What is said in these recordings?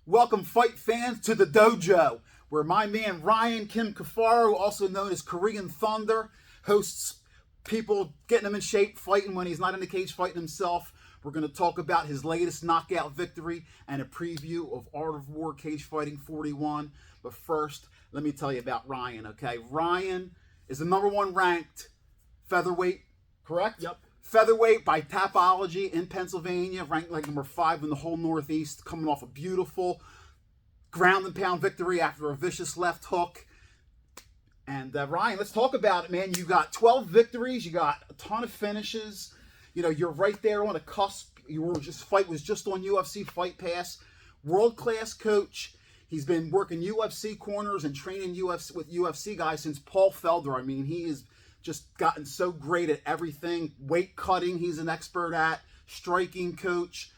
Welcome, fight fans, to the dojo, where my man Ryan Kim Cafaro, also known as Korean Thunder, hosts people getting him in shape, fighting when he's not in the cage, fighting himself. We're going to talk about his latest knockout victory and a preview of Art of War Cage Fighting 41. But first, let me tell you about Ryan, okay? Ryan is the #1 ranked featherweight, correct? Yep. Featherweight by Tapology in Pennsylvania, ranked like #5 in the whole Northeast, coming off a beautiful ground and pound victory after a vicious left hook. And Ryan, let's talk about it, man. You got 12 victories, you got a ton of finishes. You know, you're right there on the cusp. Fight was just on UFC Fight Pass. World-class coach. He's been working UFC corners and training with UFC guys since Paul Felder. I mean, he has just gotten so great at everything. Weight cutting, he's an expert at. Striking coach,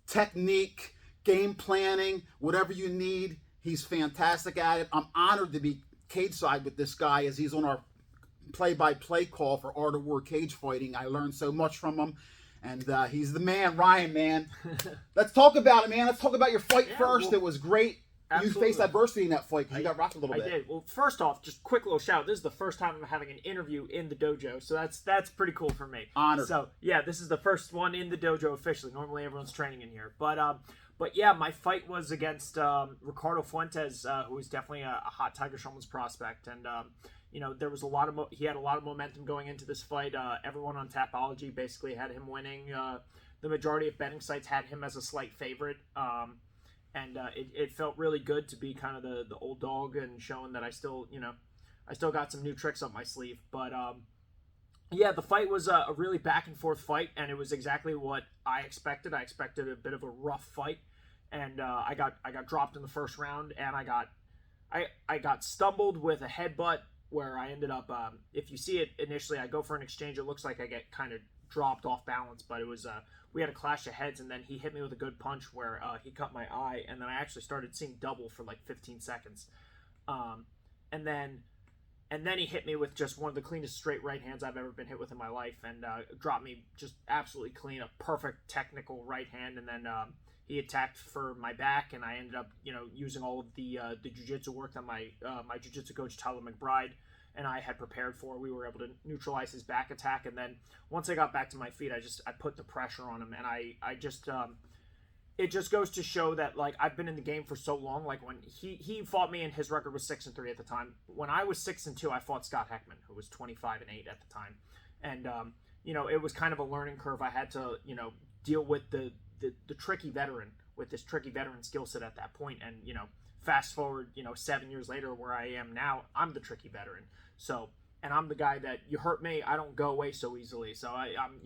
technique, game planning, whatever you need, he's fantastic at it. I'm honored to be cage side with this guy as he's on our play-by-play call for Art of War Cage Fighting. I learned so much from him, and he's the man. Ryan, man. Let's talk about it, man. Let's talk about your fight first. Well, it was great. Absolutely. You faced adversity in that fight because you got rocked a little bit. I did. Well, first off, just quick little shout. This is the first time I'm having an interview in the dojo, so that's pretty cool for me. Honored. So yeah, this is the first one in the dojo officially. Normally everyone's training in here, but yeah, my fight was against Ricardo Fuentes, who is definitely a hot Tiger Schulman's prospect, and you know, there was a lot of he had a lot of momentum going into this fight. Everyone on Tapology basically had him winning. The majority of betting sites had him as a slight favorite. And it felt really good to be kind of the old dog and showing that I still got some new tricks up my sleeve. But yeah, the fight was a really back and forth fight, and it was exactly what I expected. I expected a bit of a rough fight, and I got dropped in the first round, and I got stumbled with a headbutt where I ended up. If you see it initially, I go for an exchange. It looks like I get kind of dropped off balance, but it was we had a clash of heads, and then he hit me with a good punch where he cut my eye, and then I actually started seeing double for like 15 seconds, and then he hit me with just one of the cleanest straight right hands I've ever been hit with in my life, and dropped me just absolutely clean, a perfect technical right hand, and then he attacked for my back, and I ended up using all of the jiu-jitsu work that my jiu-jitsu coach Tyler McBride and I had prepared for. We were able to neutralize his back attack, and then once I got back to my feet, I put the pressure on him, and I just it just goes to show that, like, I've been in the game for so long. Like, when he fought me and his record was 6-3 at the time. When I was 6-2, I fought Scott Heckman, who was 25-8 at the time, and it was kind of a learning curve. I had to deal with the tricky veteran with this tricky veteran skill set at that point, and fast forward 7 years later, where I am now, I'm the tricky veteran. So, and I'm the guy that you hurt me, I don't go away so easily. So I'm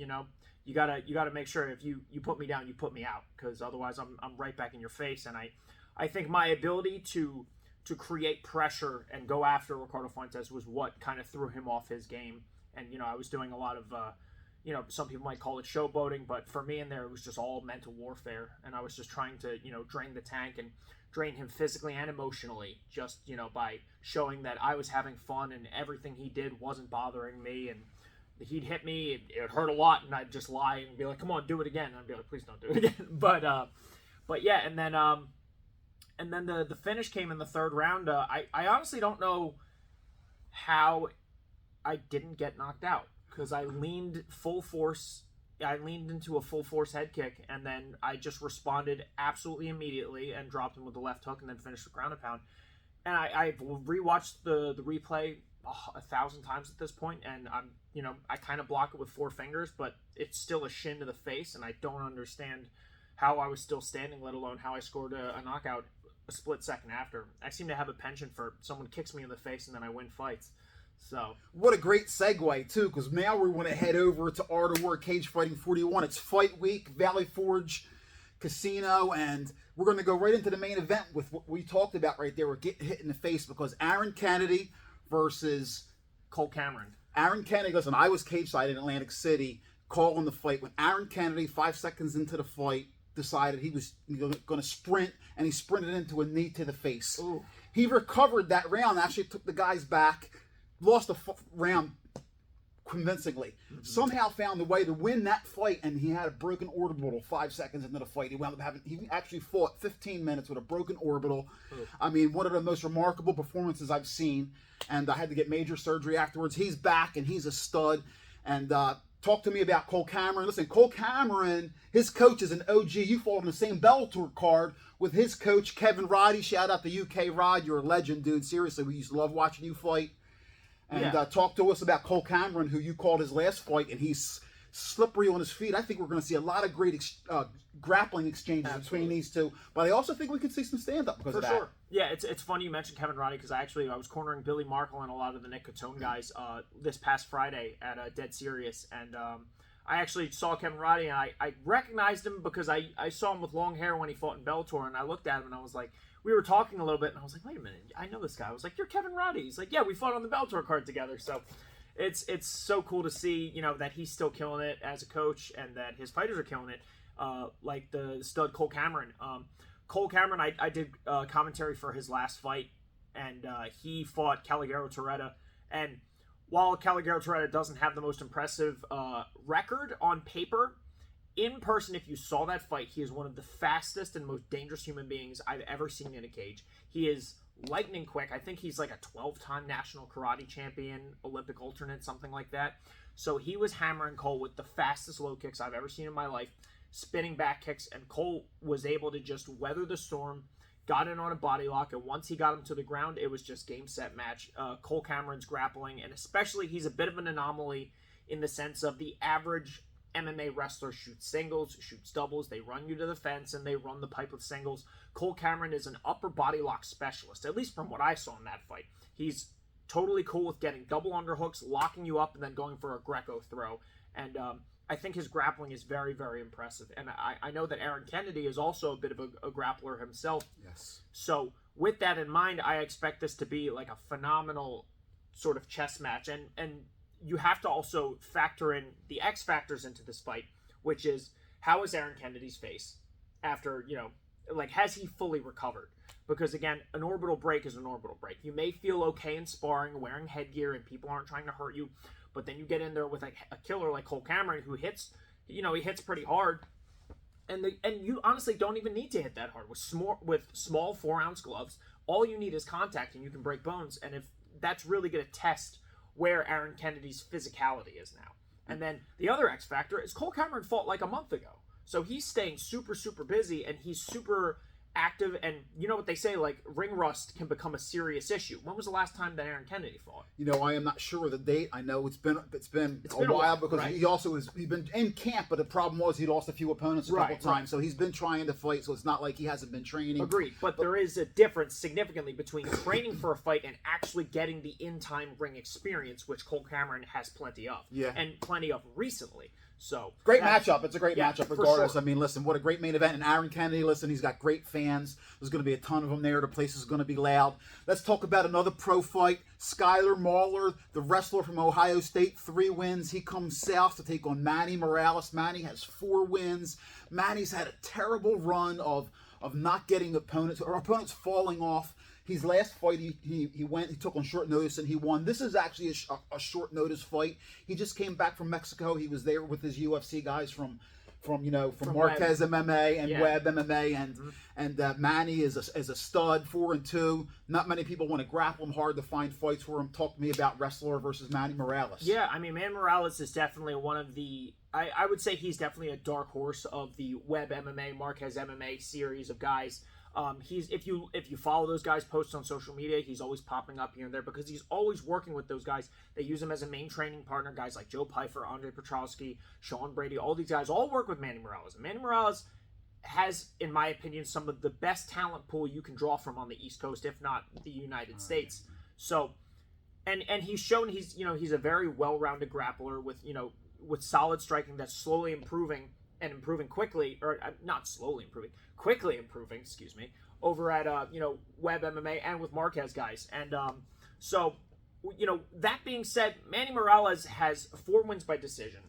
you gotta make sure if you put me down, you put me out, because otherwise I'm right back in your face. And I think my ability to create pressure and go after Ricardo Fuentes was what kind of threw him off his game. And I was doing a lot of some people might call it showboating, but for me in there, it was just all mental warfare, and I was just trying to drain the tank and drain him physically and emotionally, just by showing that I was having fun and everything he did wasn't bothering me. And he'd hit me, it hurt a lot, and I'd just lie and be like, "Come on, do it again." And I'd be like, "Please don't do it again." But yeah, and then the finish came in the third round. I honestly don't know how I didn't get knocked out, because I leaned full force. I leaned into a full force head kick, and then I just responded absolutely immediately and dropped him with the left hook, and then finished the ground and pound. And I've rewatched the replay 1,000 times at this point, and I kind of block it with 4 fingers, but it's still a shin to the face, and I don't understand how I was still standing, let alone how I scored a knockout a split second after. I seem to have a penchant for someone kicks me in the face and then I win fights. So what a great segue too, because now we want to head over to Art of War Cage Fighting 41. It's fight week, Valley Forge Casino, and we're going to go right into the main event with what we talked about right there. We're getting hit in the face because Aaron Kennedy versus Cole Cameron. Aaron Kennedy, listen, I was cage side in Atlantic City calling the fight when Aaron Kennedy, 5 seconds into the fight, decided he was going to sprint, and he sprinted into a knee to the face. Ooh. He recovered that round, actually took the guys back, lost the round convincingly. Somehow found a way to win that fight, and he had a broken orbital 5 seconds into the fight. He actually fought 15 minutes with a broken orbital. I mean, one of the most remarkable performances I've seen, and I had to get major surgery afterwards. He's back, and he's a stud. And talk to me about Cole Cameron. Listen, Cole Cameron, his coach is an OG. You fought on the same Bellator card with his coach, Kevin Roddy. Shout out to UK Rod. You're a legend, dude. Seriously, we used to love watching you fight. And talk to us about Cole Cameron, who you called his last fight, and he's slippery on his feet. I think we're going to see a lot of great grappling exchanges between these two, but I also think we could see some stand-up because of that. For sure. Yeah, it's funny you mentioned Kevin Roddy, because I was cornering Billy Markle and a lot of the Nick Catone guys this past Friday at Dead Serious, and I actually saw Kevin Roddy, and I recognized him because I saw him with long hair when he fought in Bellator, and I looked at him and I was like, we were talking a little bit, and I was like, wait a minute, I know this guy. I was like, you're Kevin Roddy. He's like, yeah, we fought on the Bellator card together. So it's so cool to see, that he's still killing it as a coach, and that his fighters are killing it, like the stud Cole Cameron. Cole Cameron, I did commentary for his last fight, and he fought Calogero Torretta, and while Calogero Torretta doesn't have the most impressive record on paper, in person, if you saw that fight, he is one of the fastest and most dangerous human beings I've ever seen in a cage. He is lightning quick. I think he's like a 12-time national karate champion, Olympic alternate, something like that. So he was hammering Cole with the fastest low kicks I've ever seen in my life, spinning back kicks, and Cole was able to just weather the storm, got in on a body lock, and once he got him to the ground, it was just game, set, match. Cole Cameron's grappling, and especially he's a bit of an anomaly in the sense of the average MMA wrestler shoots singles, shoots doubles, they run you to the fence, and they run the pipe with singles. Cole Cameron is an upper body lock specialist, at least from what I saw in that fight. He's totally cool with getting double underhooks, locking you up, and then going for a Greco throw. And I think his grappling is very, very impressive. And I know that Aaron Kennedy is also a bit of a grappler himself. Yes. So with that in mind, I expect this to be like a phenomenal sort of chess match. And you have to also factor in the X factors into this fight, which is, how is Aaron Kennedy's face after, has he fully recovered? Because again, an orbital break is an orbital break. You may feel okay in sparring, wearing headgear, and people aren't trying to hurt you, but then you get in there with a killer like Cole Cameron, who hits, he hits pretty hard, and you honestly don't even need to hit that hard. With small 4-ounce gloves, all you need is contact, and you can break bones. And if that's really going to test where Aaron Kennedy's physicality is now. And then the other X factor is Cole Cameron fought like a month ago. So he's staying super, super busy, and he's super active, and you know what they say, like, ring rust can become a serious issue. When was the last time that Aaron Kennedy fought? I am not sure of the date. I know it's been a while because right? He's been in camp, but the problem was he lost a few opponents a couple times, so he's been trying to fight, so it's not like he hasn't been training. Agreed, but there is a difference significantly between training for a fight and actually getting the in-time ring experience, which Cole Cameron has plenty of, and plenty of recently. So great matchup. It's a great matchup regardless. Sure. I mean, listen, what a great main event. And Aaron Kennedy, listen, he's got great fans. There's going to be a ton of them there. The place is going to be loud. Let's talk about another pro fight. Skyler Mauler, the wrestler from Ohio State, 3 wins. He comes south to take on Manny Morales. Manny has 4 wins. Manny's had a terrible run of not getting opponents falling off. His last fight, he took on short notice and he won. This is actually a short notice fight. He just came back from Mexico. He was there with his UFC guys from Marquez Web. MMA and Web MMA, and Manny is a stud, 4-2. Not many people want to grapple him, hard to find fights for him. Talk to me about wrestler versus Manny Morales. Yeah, I mean, Manny Morales is definitely one of the, I would say he's definitely a dark horse of the Web MMA, Marquez MMA series of guys. If you follow those guys' posts on social media, he's always popping up here and there because he's always working with those guys. They use him as a main training partner. Guys like Joe Pyfer, Andre Petrowski, Sean Brady, all these guys all work with Manny Morales. And Manny Morales has, in my opinion, some of the best talent pool you can draw from on the East Coast, if not the United States. So, and he's shown he's a very well-rounded grappler with solid striking that's slowly improving. And improving quickly, or not slowly improving, quickly improving, over at, Web MMA and with Marquez guys. And so, that being said, Manny Morales has 4 wins by decision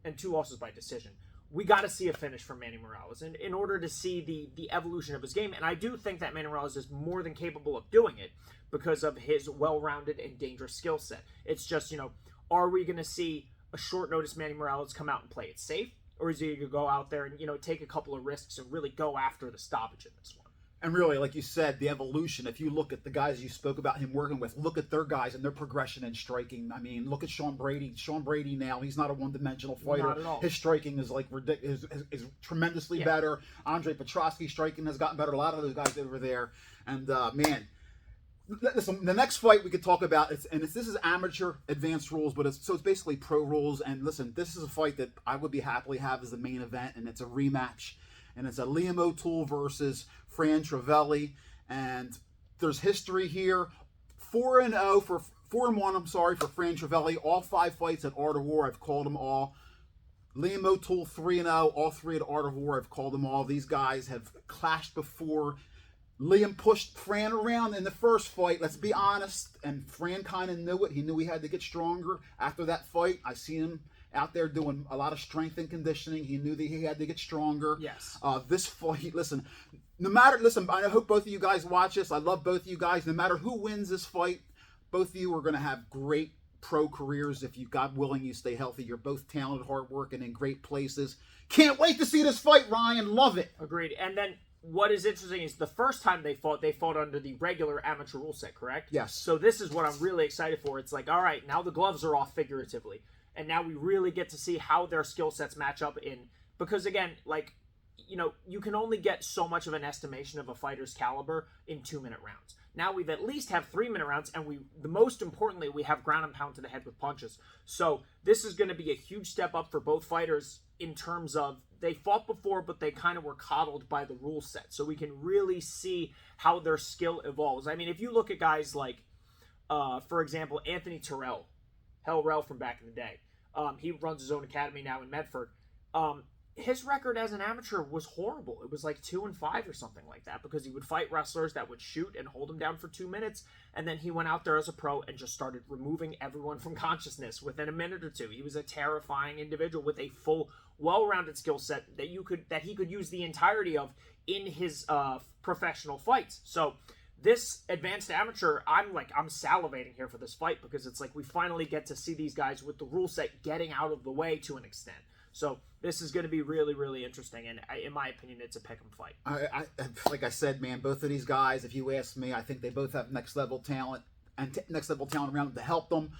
and 2 losses by decision. We got to see a finish from Manny Morales in order to see the evolution of his game. And I do think that Manny Morales is more than capable of doing it because of his well-rounded and dangerous skill set. It's just, are we going to see a short notice Manny Morales come out and play it safe? Or is he going to go out there and, take a couple of risks and really go after the stoppage in this one? And really, like you said, the evolution, if you look at the guys you spoke about him working with, look at their guys and their progression in striking. I mean, look at Sean Brady. Sean Brady now, he's not a one-dimensional fighter. Not at all. His striking is like ridiculous, is tremendously better. Andre Petrosky's striking has gotten better. A lot of those guys over there. And, man, listen, the next fight we could talk about, this is amateur advanced rules, but it's basically pro rules. And listen, this is a fight that I would be happily have as the main event, and it's a rematch. And it's a Liam O'Toole versus Fran Travelli, and there's history here. 4-1, for Fran Travelli. All 5 fights at Art of War, I've called them all. Liam O'Toole 3-0, all 3 at Art of War, I've called them all. These guys have clashed before. Liam pushed Fran around in the first fight, let's be honest, and Fran kind of knew it. He knew he had to get stronger after that fight. I see him out there doing a lot of strength and conditioning. He knew that he had to get stronger. Yes. This fight, listen, I hope both of you guys watch this. I love both of you guys. No matter who wins this fight, both of you are going to have great pro careers. If you, God willing, you stay healthy. You're both talented, hardworking, in great places. Can't wait to see this fight, Ryan. Love it. Agreed. And then what is interesting is the first time they fought under the regular amateur rule set, correct? Yes. So this is what I'm really excited for. It's like, all right, now the gloves are off figuratively. And now we really get to see how their skill sets match up because again, you can only get so much of an estimation of a fighter's caliber in 2-minute rounds. Now we've at least have 3-minute rounds, and most importantly, we have ground and pound to the head with punches. So this is going to be a huge step up for both fighters in terms of they fought before, but they kind of were coddled by the rule set. So we can really see how their skill evolves. I mean, if you look at guys like, for example, Anthony Terrell, Hell Rell from back in the day. He runs his own academy now in Medford. His record as an amateur was horrible. It was like 2-5 or something like that, because he would fight wrestlers that would shoot and hold him down for 2 minutes, and then he went out there as a pro and just started removing everyone from consciousness within a minute or two. He was a terrifying individual with a full, well-rounded skill set that he could use the entirety of in his professional fights. So this advanced amateur, I'm salivating here for this fight, because it's like we finally get to see these guys with the rule set getting out of the way to an extent. So this is going to be really, really interesting, and in my opinion, it's a pick'em fight. I like I said, man, both of these guys, if you ask me, I think they both have next level talent around them to help them.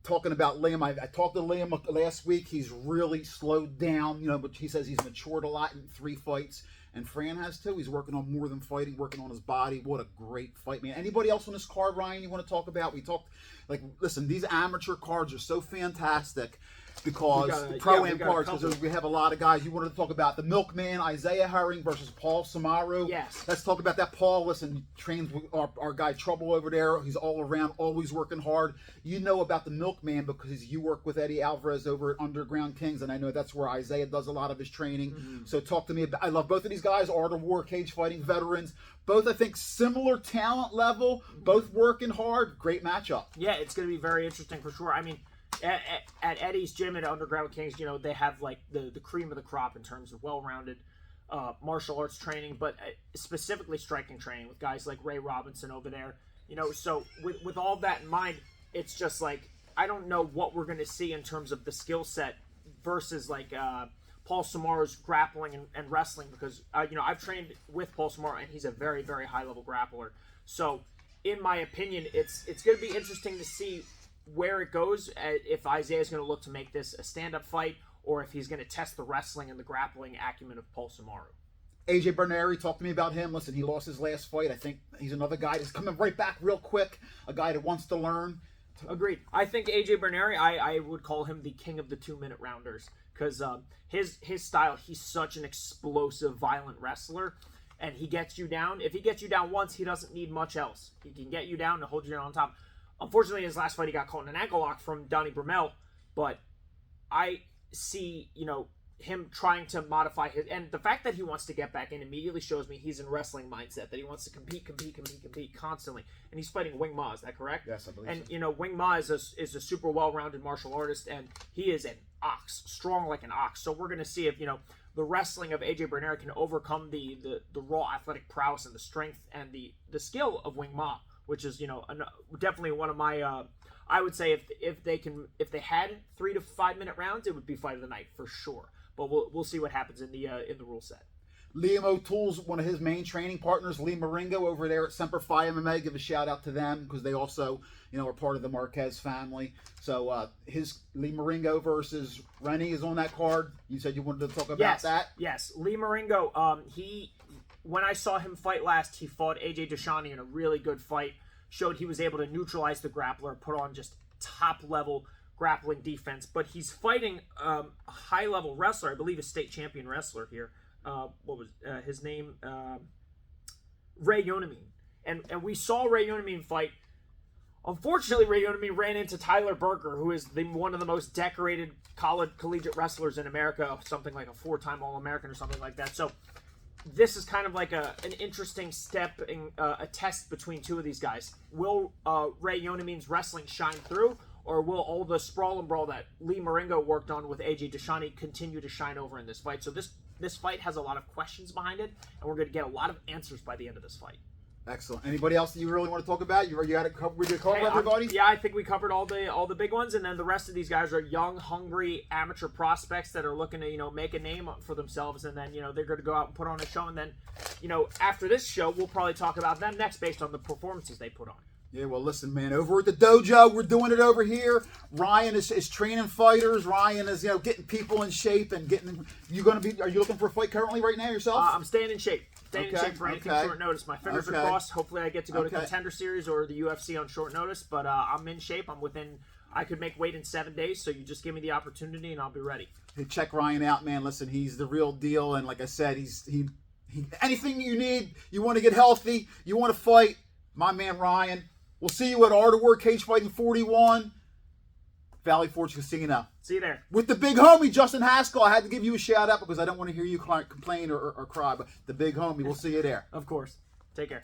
Talking about Liam, I talked to Liam last week. He's really slowed down, but he says he's matured a lot in 3 fights. And Fran has too. He's working on more than fighting, working on his body. What a great fight, man. Anybody else on this card, Ryan, you want to talk about? We talked, listen, these amateur cards are so fantastic because pro am cards, because we have a lot of guys. You wanted to talk about the Milkman, Isaiah Herring versus Paul Samaru. Yes. Let's talk about that. Paul, listen, trains with our guy Trouble over there. He's all around, always working hard. You know about the Milkman because you work with Eddie Alvarez over at Underground Kings, and I know that's where Isaiah does a lot of his training. Mm-hmm. So talk to me about, I love both of these guys, Art of War, cage fighting veterans. Both, I think, similar talent level, both working hard. Great matchup. Yeah, it's going to be very interesting for sure. I mean, at Eddie's gym at Underground Kings, they have like the cream of the crop in terms of well-rounded martial arts training, but specifically striking training with guys like Ray Robinson over there. So with all that in mind, it's just like, I don't know what we're going to see in terms of the skill set versus like Paul Samaru's grappling and wrestling, because I've trained with Paul Samaru, and he's a very, very high-level grappler. So in my opinion, it's going to be interesting to see where it goes, if Isaiah's going to look to make this a stand-up fight, or if he's going to test the wrestling and the grappling acumen of Paul Samaru. AJ Berneri, talk to me about him. Listen, he lost his last fight. I think he's another guy that's coming right back real quick, a guy that wants to learn. Agreed. I think AJ Berneri, I would call him the king of the 2-minute rounders, because his style, he's such an explosive, violent wrestler, and he gets you down. If he gets you down once, he doesn't need much else. He can get you down and hold you down on top. Unfortunately, in his last fight, he got caught in an ankle lock from Donnie Brumell, but I see, him trying to modify his, and the fact that he wants to get back in immediately shows me he's in wrestling mindset, that he wants to compete constantly. And he's fighting Wing Ma, is that correct? Yes, I believe and, so. And, Wing Ma is a super well-rounded martial artist, and he is an ox, strong like an ox. So we're going to see if, the wrestling of AJ Berneri can overcome the raw athletic prowess and the strength and the skill of Wing Ma. which is definitely one of my. I would say if they had 3 to 5 minute rounds, it would be fight of the night for sure. But we'll see what happens in the rule set. Liam O'Toole's one of his main training partners, Lee Maringo, over there at Semper Fi MMA. Give a shout out to them because they also, are part of the Marquez family. So Lee Maringo versus Rennie is on that card. You said you wanted to talk about that? Yes, Lee Maringo. When I saw him fight last, he fought AJ Deshani in a really good fight. Showed he was able to neutralize the grappler, put on just top level grappling defense. But he's fighting a high level wrestler, I believe a state champion wrestler here. What was his name? Ray Yonamin. And we saw Ray Yonamin fight. Unfortunately, Ray Yonamin ran into Tyler Berger, who is one of the most decorated collegiate wrestlers in America, something like a 4-time All-American or something like that. So this is kind of like an interesting step in a test between two of these guys. Will Ray Yonamin's wrestling shine through, or will all the sprawl and brawl that Lee Maringo worked on with AJ Deshani continue to shine over in this fight? So this fight has a lot of questions behind it, and we're going to get a lot of answers by the end of this fight. Excellent. Anybody else that you really want to talk about? You had it covered. We did cover everybody. Yeah, I think we covered all the big ones, and then the rest of these guys are young, hungry amateur prospects that are looking to make a name for themselves, and then they're going to go out and put on a show, and then after this show we'll probably talk about them next based on the performances they put on. Yeah, well, listen, man. Over at the dojo, we're doing it over here. Ryan is training fighters. Ryan is getting people in shape and getting. Are you looking for a fight currently right now yourself? I'm staying in shape. Staying in shape for anything short notice. My fingers are crossed. Hopefully, I get to go to Contender Series or the UFC on short notice. But I'm in shape. I'm within. I could make weight in 7 days. So you just give me the opportunity, and I'll be ready. Hey, check Ryan out, man. Listen, he's the real deal, and like I said, he anything you need. You want to get healthy. You want to fight. My man Ryan. We'll see you at Art of War Cage Fighting 41, Valley Forge Casino. See you there. With the big homie, Justin Haskell. I had to give you a shout out because I don't want to hear you complain or cry, but the big homie. We'll see you there. Of course. Take care.